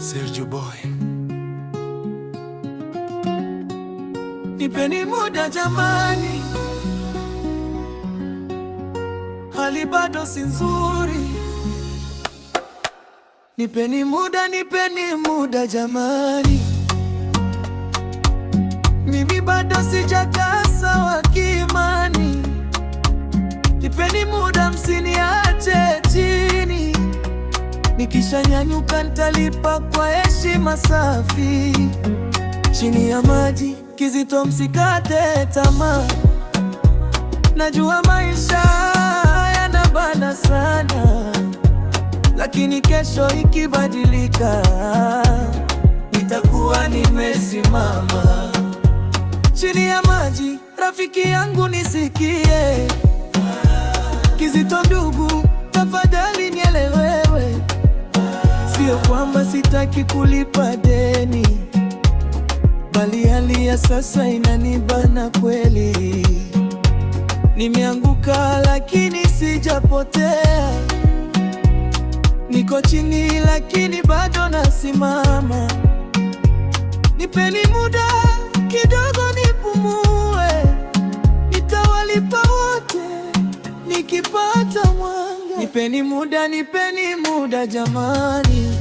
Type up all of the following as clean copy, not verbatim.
Sergio Boy. Nipeni muda jamani, hali bado si nzuri. Nipeni muda jamani, mimi bado sijakaa sawa kiimani. Nipeni muda, msiniache chini. Nikishanyanyuka nitalipa kwa heshima safi. Chini ya maji kizito, msikate tamaa. Najua maisha yanabana sana, lakini kesho ikibadilika, nitakuwa nimesimama. Chini ya maji, rafiki yangu nisikie. Kizito ndugu, tafadhali nielewewe. Sio kwamba sitaki kulipa deni, bali hali ya sasa inanibana kweli. Nimeanguka lakini sijapotea, niko chini lakini bado nasimama. Nipeni muda kidogo nipumue, nitawalipa wote nikipata mwanga. Nipeni muda jamani,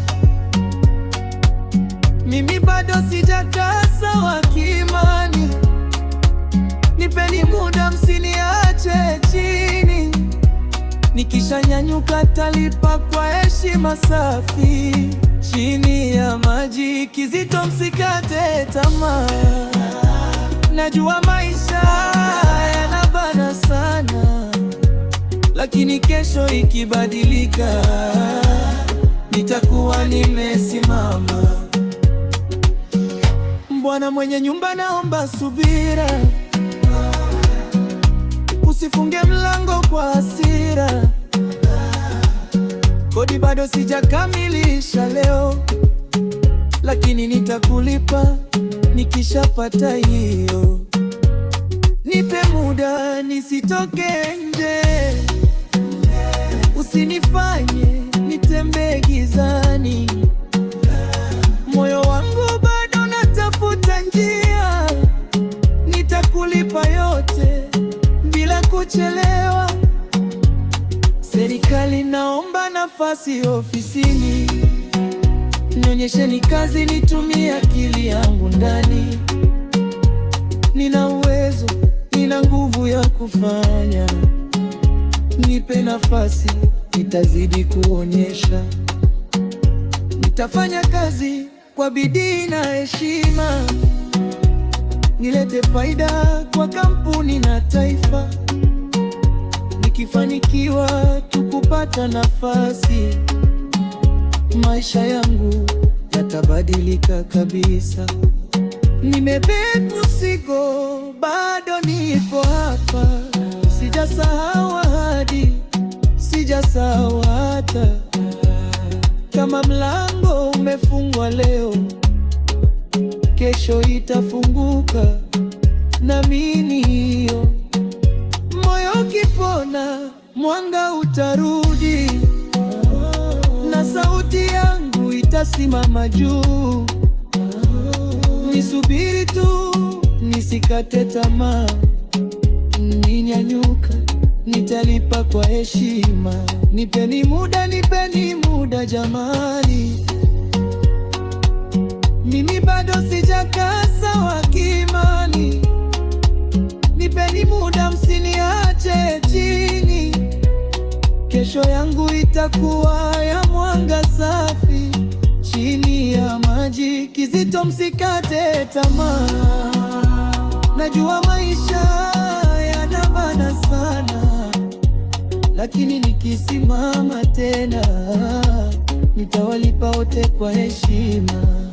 mimi bado sijakaa sawa kiimani. Nipeni muda, msiniache chini. Nikishanyanyuka talipa kwa heshima safi. Chini ya maji kizito, msikate tamaa. Najua maisha yanabana sana, lakini kesho ikibadilika, nitakuwa nimesimama. Bwana mwenye nyumba, naomba subira. Usifunge mlango kwa hasira. Kodi bado sijakamilisha leo, lakini nitakulipa nikishapata hiyo. Nipe muda nisitoke nje, usinifanye nitembee gizani. Moyo wangu bado natafuta njia, nitakulipa yote bila kuchelewa. Serikali, naomba nafasi ofisini. Nionyesheni kazi, nitumie akili yangu ndani. Nina uwezo, nina nguvu ya kufanya. Nipe nafasi, nitazidi kuonyesha. Nitafanya kazi kwa bidii na heshima, nilete faida kwa kampuni na taifa. Nikifanikiwa tukupata nafasi, maisha yangu yatabadilika kabisa. Nimebeba mzigo, bado nipo hapa. Sijasahau ahadi, sijasahau hata. Kama mlango umefungwa leo, kesho itafunguka, naamini hiyo. Moyo ukipona, mwanga utarudi, na sauti yangu itasimama juu. Nisubiri tu, nisikate tamaa. Ninyanyuka, nitalipa kwa heshima. Nipeni muda jamani, mimi bado sijakaa sawa kiimani. Nipeni muda, msiniache chini. Kesho yangu itakuwa ya mwanga safi. Chini ya maji kizito, msikate tamaa. Najua maisha yanabana sana, lakini nikisimama tena, nitawalipa wote kwa heshima.